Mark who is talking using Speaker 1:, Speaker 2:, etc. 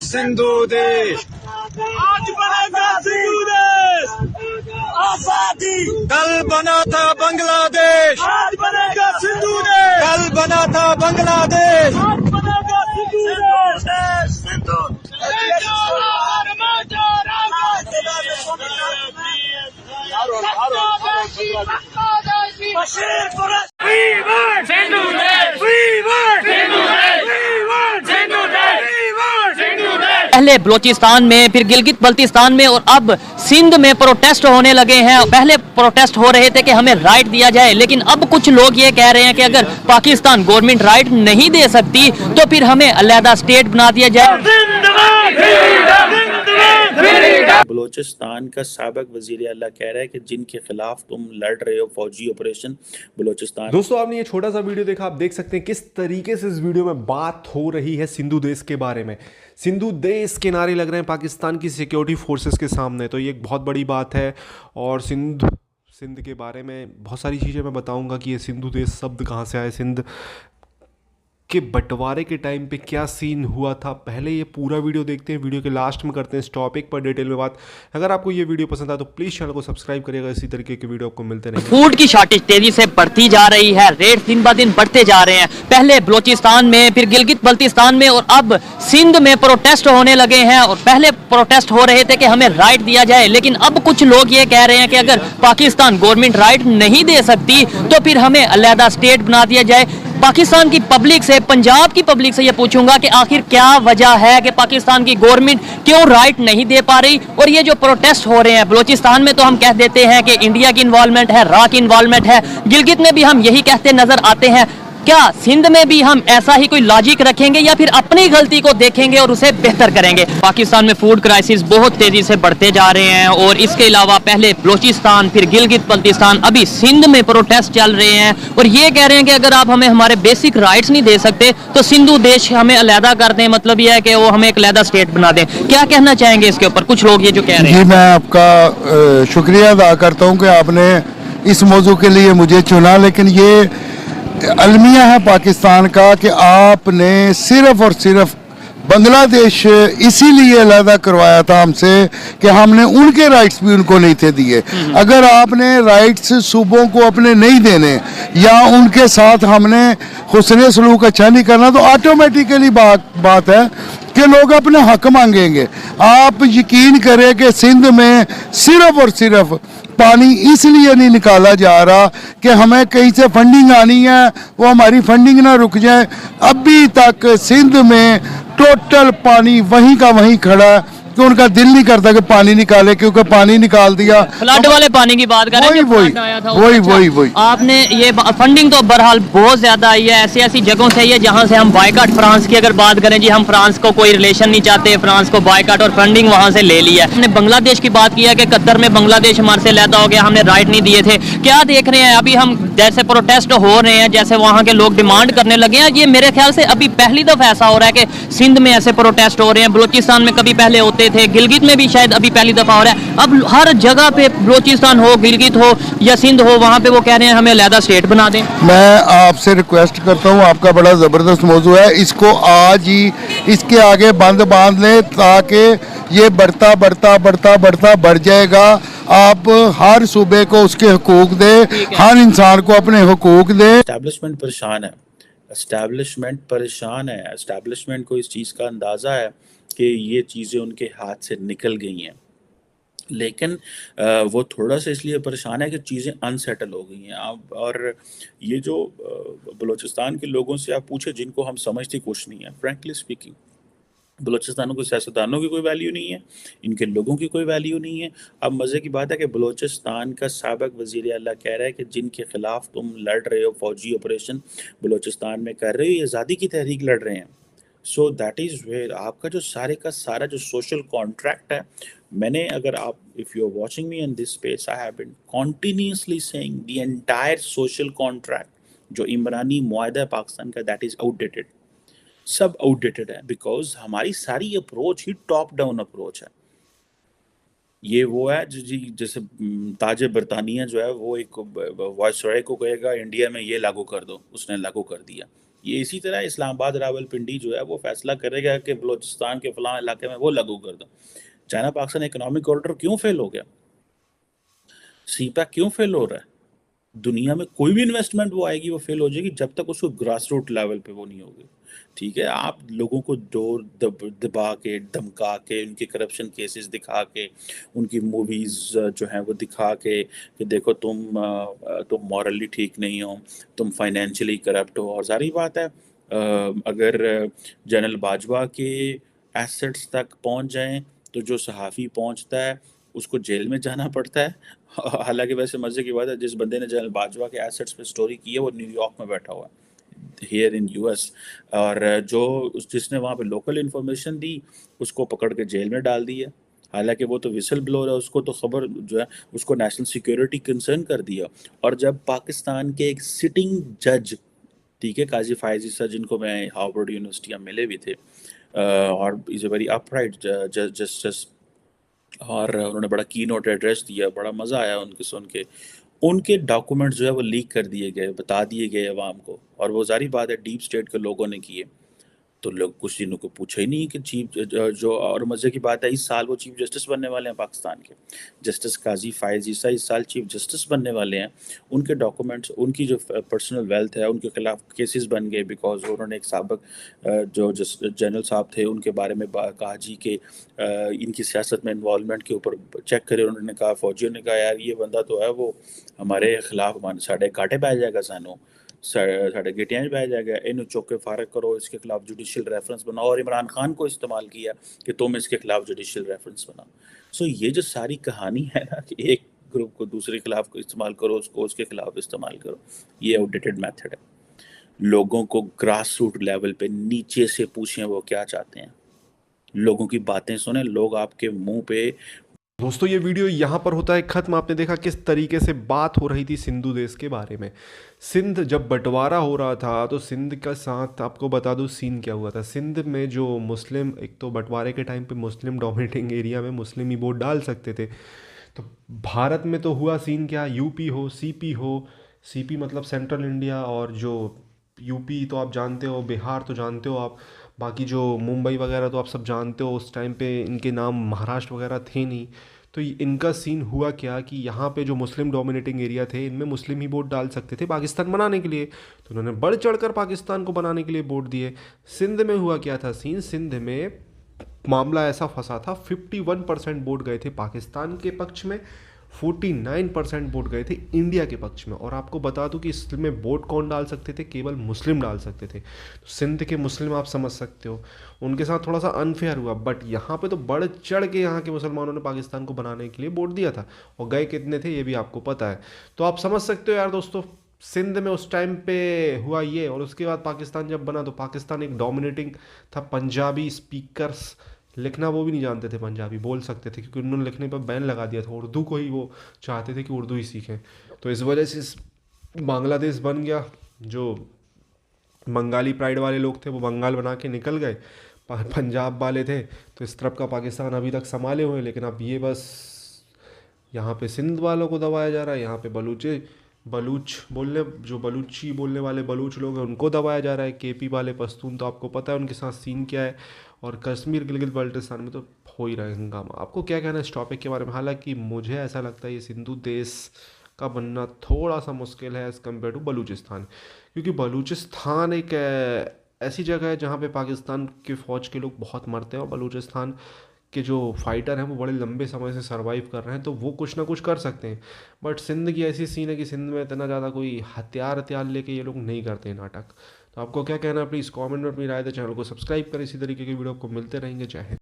Speaker 1: सिंधु देश,
Speaker 2: आज बनेगा सिंधु देश। आजादी
Speaker 1: कल बना था बांग्लादेश,
Speaker 2: आज बनेगा सिंधु देश।
Speaker 1: कल बना था बांग्लादेश।
Speaker 2: आज बनेगा सिंधु देश। सिंधु
Speaker 3: पहले बलोचिस्तान में, फिर गिलगित बल्तिस्तान में और अब सिंध में प्रोटेस्ट होने लगे हैं। पहले प्रोटेस्ट हो रहे थे कि हमें राइट दिया जाए, लेकिन अब कुछ लोग ये कह रहे हैं कि अगर पाकिस्तान गवर्नमेंट राइट नहीं दे सकती तो फिर हमें अलहदा स्टेट बना दिया जाए।
Speaker 4: बलोचिस्तान का साबिक वजीर आला कह रहा है कि जिनके खिलाफ तुम लड़ रहे हो फौजी ऑपरेशन बलोचिस्तान।
Speaker 5: दोस्तों, आपने ये छोटा सा वीडियो देखा, आप देख सकते हैं किस तरीके से इस वीडियो में बात हो रही है सिंधु देश के बारे में। सिंधु देश के नारे लग रहे हैं पाकिस्तान की सिक्योरिटी फोर्सेस के सामने, तो ये एक बहुत बड़ी बात है। और सिंध के बारे में बहुत सारी चीज़ें मैं बताऊंगा कि ये सिंधु देश शब्द कहाँ से आए, सिंध के बंटवारे के टाइम पे क्या सीन हुआ था। पहले ये पूरा वीडियो देखते हैं, वीडियो के लास्ट में करते हैं इस टॉपिक पर डिटेल में बात। अगर आपको ये वीडियो पसंद आए तो प्लीज़ चैनल को सब्सक्राइब करिएगा, इसी तरीके के वीडियो आपको मिलते रहेंगे।
Speaker 3: फूड की शॉर्टेज तेजी से बढ़ती जा रही है, रेट दिन ब दिन बढ़ते जा रहे हैं। पहले बलोचिस्तान में, फिर गिलगित बल्तिस्तान में और अब सिंध में प्रोटेस्ट होने लगे हैं। और पहले प्रोटेस्ट हो रहे थे कि हमें राइट दिया जाए, लेकिन अब कुछ लोग ये कह रहे हैं कि अगर पाकिस्तान गवर्नमेंट राइट नहीं दे सकती तो फिर हमें अलहदा स्टेट बना दिया जाए। पाकिस्तान की पब्लिक से, पंजाब की पब्लिक से ये पूछूंगा कि आखिर क्या वजह है कि पाकिस्तान की गवर्नमेंट क्यों राइट नहीं दे पा रही। और ये जो प्रोटेस्ट हो रहे हैं बलोचिस्तान में, तो हम कह देते हैं कि इंडिया की इन्वॉल्वमेंट है, रा की इन्वॉल्वमेंट है। गिलगित में भी हम यही कहते नजर आते हैं। क्या सिंध में भी हम ऐसा ही कोई लॉजिक रखेंगे या फिर अपनी गलती को देखेंगे और उसे बेहतर करेंगे। पाकिस्तान में फूड क्राइसिस बहुत तेजी से बढ़ते जा रहे हैं। और इसके अलावा पहले बलोचिस्तान, फिर गिलगित बल्तिस्तान, अभी सिंध में प्रोटेस्ट चल रहे हैं। और ये कह रहे हैं कि अगर आप हमें हमारे बेसिक राइट्स नहीं दे सकते तो सिंधु देश हमें अलहदा कर दें, मतलब यह है कि वो हमें एक अलहदा स्टेट बना दें। क्या कहना चाहेंगे इसके ऊपर, कुछ लोग ये जो कह रहे हैं।
Speaker 6: जी, मैं आपका शुक्रिया अदा करता हूँ कि आपने इस मौजू के लिए मुझे चुना। लेकिन ये अलमिया है पाकिस्तान का कि आपने सिर्फ और सिर्फ बांग्लादेश इसीलिए अलहदा करवाया था हमसे कि हमने उनके राइट्स भी उनको नहीं थे दिए। अगर आपने राइट्स सूबों को अपने नहीं देने या उनके साथ हमने हुस्न सलूक अच्छा नहीं करना तो ऑटोमेटिकली बात है कि लोग अपने हक मांगेंगे। आप यकीन करें कि सिंध में सिर्फ और सिर्फ पानी इसलिए नहीं निकाला जा रहा कि हमें कहीं से फंडिंग आनी है, वो हमारी फंडिंग ना रुक जाए। अभी तक सिंध में टोटल पानी वहीं का वहीं खड़ा है कि उनका दिल नहीं करता कि पानी निकाले, क्योंकि पानी निकाल दिया।
Speaker 3: फ्लड वाले पानी की बात कर रहे हैं।
Speaker 6: वही
Speaker 3: आपने ये फंडिंग तो बहरहाल बहुत ज्यादा आई है, ऐसी ऐसी जगहों से आई है जहां से हम बायकॉट, फ्रांस की अगर बात करें जी, हम फ्रांस को कोई रिलेशन नहीं चाहते, फ्रांस को बायकॉट और फंडिंग वहां से ले लिया है। हमने बांग्लादेश की बात किया कि कतर में बांग्लादेश हमारे से लहदा हो गया, हमने राइट नहीं दिए थे। क्या देख रहे हैं अभी हम जैसे प्रोटेस्ट हो रहे हैं, जैसे वहां के लोग डिमांड करने लगे हैं। ये मेरे ख्याल से अभी पहली दफा ऐसा हो रहा है कि सिंध में ऐसे प्रोटेस्ट हो रहे हैं। बलोचिस्तान में कभी पहले होते थे, गिलगित में भी शायद अभी पहली दफा हो रहा है। अब हर जगह पे बलोचिस्तान हो, गिलगित हो या सिंध हो, वहां पे वो कह रहे हैं हमें अलहदा स्टेट बना दें।
Speaker 6: मैं आपसे रिक्वेस्ट करता हूं, आपका बड़ा ज़बरदस्त मौजू है, इसको आज ही इसके आगे बांध लें ताकि ये बढ़ता जाएगा। आप हर सूबे को उसके हुकूक दे, हर इंसान को अपने हुकूक दे।
Speaker 4: एस्टैब्लिशमेंट परेशान है। एस्टैब्लिशमेंट को इस चीज़ का अंदाज़ा है कि ये चीज़ें उनके हाथ से निकल गई हैं, लेकिन वो थोड़ा सा इसलिए परेशान है कि चीज़ें अनसेटल हो गई हैं। आप और ये जो बलूचिस्तान के लोगों से आप पूछे, जिनको हम समझते कुछ नहीं है, फ्रैंकली स्पीकिंग, बलूचिस्तानों को सियासतदानों की कोई वैल्यू नहीं है, इनके लोगों की कोई वैल्यू नहीं है। अब मज़े की बात है कि बलूचिस्तान का साबिक वज़ीर आला कह रहा है कि जिनके खिलाफ तुम लड़ रहे हो, फौजी ऑपरेशन बलूचिस्तान में कर रहे हो, ये आज़ादी की तहरीक लड़ रहे हैं। सो दैट इज़ वेयर आपका जो सारे का सारा जो सोशल कॉन्ट्रैक्ट है, मैंने, अगर आप, if you are watching me in this space, I have been continuously saying the entire social contract जो इमरानी मुआहदा है पाकिस्तान का, दैट इज़ आउटडेटेड। सब आउटडेटेड है, बिकॉज हमारी सारी अप्रोच ही टॉप डाउन अप्रोच है। ये वो है जी, जैसे ताज बरतानिया जो है वो एक वायसराय को कहेगा इंडिया में ये लागू कर दो, उसने लागू कर दिया। ये इसी तरह इस्लामाबाद रावलपिंडी जो है वो फैसला करेगा कि बलूचिस्तान के फलां इलाके में वो लागू कर दो। चाइना पाकिस्तान इकोनॉमिक कॉरिडोर क्यों फेल हो गया? सीपैक क्यों फेल हो रहा है? दुनिया में कोई भी इन्वेस्टमेंट वो आएगी वो फेल हो जाएगी जब तक उसको ग्रास रूट लेवल पे वो नहीं होगी। ठीक है, आप लोगों को जोर दबा के, धमका के, उनके करप्शन केसेस दिखा के, उनकी मूवीज जो हैं वो दिखा के कि देखो तुम मॉरली ठीक नहीं हो, तुम फाइनेंशियली करप्ट हो। और सारी बात है, अगर जनरल बाजवा के एसेट्स तक पहुंच जाएं तो जो सहाफ़ी पहुंचता है उसको जेल में जाना पड़ता है। हालांकि वैसे मजे की बात है, जिस बंदे ने जनरल बाजवा के एसेट्स पे स्टोरी की है वो न्यूयॉर्क में बैठा हुआ है, हियर इन यूएस, और जिसने वहाँ पे लोकल इन्फॉर्मेशन दी उसको पकड़ के जेल में डाल दिया। हालांकि वो तो विसल ब्लोअर है, उसको तो खबर जो है उसको नेशनल सिक्योरिटी कंसर्न कर दिया। और जब पाकिस्तान के एक सिटिंग जज, ठीक है, काजी फायज ईसा, जिनको मैं हार्वर्ड यूनिवर्सिटी में मिले भी थे, और is a very upright justice, और उन्होंने बड़ा की नोट एड्रेस दिया, बड़ा मज़ा आया उनके सुन के। उनके डॉक्यूमेंट्स जो है वो लीक कर दिए गए, बता दिए गए अवाम को, और वो जारी बात है डीप स्टेट के लोगों ने किए। तो लोग कुछ दिनों को पूछा ही नहीं कि चीफ जो, और मज़े की बात है इस साल वो चीफ जस्टिस बनने वाले हैं पाकिस्तान के, जस्टिस काजी फायज ईसा इस साल चीफ जस्टिस बनने वाले हैं। उनके डॉक्यूमेंट्स, उनकी जो पर्सनल वेल्थ है, उनके खिलाफ केसेस बन गए बिकॉज उन्होंने एक साबिक जो जनरल साहब थे उनके बारे में कहा जी कि इनकी सियासत में इन्वॉल्वमेंट के ऊपर चेक करे। उन्होंने कहा, फौजियों ने कहा यार ये बंदा तो है वो हमारे खिलाफ साढ़े घाटे पै जाएगा, सानू साढ़े गिटियां बह जाएगा, इन चौक के फारग करो, इसके खिलाफ जुडिशियल रेफरेंस बनाओ। और इमरान खान को इस्तेमाल किया कि तुम इसके खिलाफ जुडिशियल रेफरेंस बनाओ। सो ये जो सारी कहानी है ना कि एक ग्रुप को दूसरे खिलाफ इस्तेमाल करो, उसको उसके खिलाफ इस्तेमाल करो, ये आउटडेटेड मेथड है। लोगों को ग्रास रूट लेवल पे नीचे से पूछें वो क्या चाहते हैं, लोगों की बातें सुने, लोग आपके मुंह पे।
Speaker 5: दोस्तों ये वीडियो यहाँ पर होता है ख़त्म। आपने देखा किस तरीके से बात हो रही थी सिंधु देश के बारे में। सिंध जब बंटवारा हो रहा था तो सिंध का साथ आपको बता दूँ सीन क्या हुआ था। सिंध में जो मुस्लिम, एक तो बंटवारे के टाइम पे मुस्लिम डोमिनेटिंग एरिया में मुस्लिम ही वोट डाल सकते थे। तो भारत में तो हुआ सीन क्या, यूपी हो, सीपी मतलब सेंट्रल इंडिया, और जो यूपी तो आप जानते हो, बिहार तो जानते हो आप, बाकी जो मुंबई वगैरह तो आप सब जानते हो। उस टाइम पे इनके नाम महाराष्ट्र वगैरह थे नहीं। तो इनका सीन हुआ क्या कि यहाँ पे जो मुस्लिम डोमिनेटिंग एरिया थे इनमें मुस्लिम ही वोट डाल सकते थे पाकिस्तान बनाने के लिए। तो उन्होंने बढ़ चढ़कर पाकिस्तान को बनाने के लिए वोट दिए। सिंध में हुआ क्या था सीन, सिंध में मामला ऐसा फंसा था, 51% वोट गए थे पाकिस्तान के पक्ष में, 49% वोट गए थे इंडिया के पक्ष में। और आपको बता दूं कि इसमें वोट कौन डाल सकते थे, केवल मुस्लिम डाल सकते थे। तो सिंध के मुस्लिम आप समझ सकते हो, उनके साथ थोड़ा सा अनफेयर हुआ। बट यहाँ पे तो बढ़ चढ़ के यहाँ के मुसलमानों ने पाकिस्तान को बनाने के लिए वोट दिया था, और गए कितने थे ये भी आपको पता है। तो आप समझ सकते हो यार दोस्तों, सिंध में उस टाइम पे हुआ ये। और उसके बाद पाकिस्तान जब बना तो पाकिस्तान एक डोमिनेटिंग था। पंजाबी स्पीकर्स, लिखना वो भी नहीं जानते थे, पंजाबी बोल सकते थे क्योंकि उन्होंने लिखने पर बैन लगा दिया था। उर्दू को ही वो चाहते थे कि उर्दू ही सीखें। तो इस वजह से बांग्लादेश बन गया। जो बंगाली प्राइड वाले लोग थे वो बंगाल बना के निकल गए, पंजाब वाले थे तो इस तरफ का पाकिस्तान अभी तक संभाले हुए। लेकिन अब ये बस यहाँ पे सिंध वालों को दबाया जा रहा है, यहाँ पे बलूची बोलने वाले बलूच लोग हैं उनको दबाया जा रहा है। केपी वाले पश्तून तो आपको पता है उनके साथ सीन क्या है। और कश्मीर गिलगित बल्टिस्तान में तो हो ही रहा है हंगामा। आपको क्या कहना है इस टॉपिक के बारे में? हालांकि मुझे ऐसा लगता है ये सिंधु देश का बनना थोड़ा सा मुश्किल है एज़ कम्पेयर टू बलूचिस्तान, क्योंकि बलूचिस्तान एक ऐसी जगह है जहाँ पे पाकिस्तान के फ़ौज के लोग बहुत मरते हैं, और बलूचिस्तान के जो फाइटर हैं वो बड़े लंबे समय से सरवाइव कर रहे हैं, तो वो कुछ ना कुछ कर सकते हैं। बट सिंध की ऐसी सीन है कि सिंध में इतना ज़्यादा कोई हथियार लेके ये लोग नहीं करते नाटक। तो आपको क्या कहना है प्लीज़ कमेंट में अपनी राय दें। चैनल को सब्सक्राइब करें, इसी तरीके की वीडियो आपको मिलते रहेंगे। जय हिंद।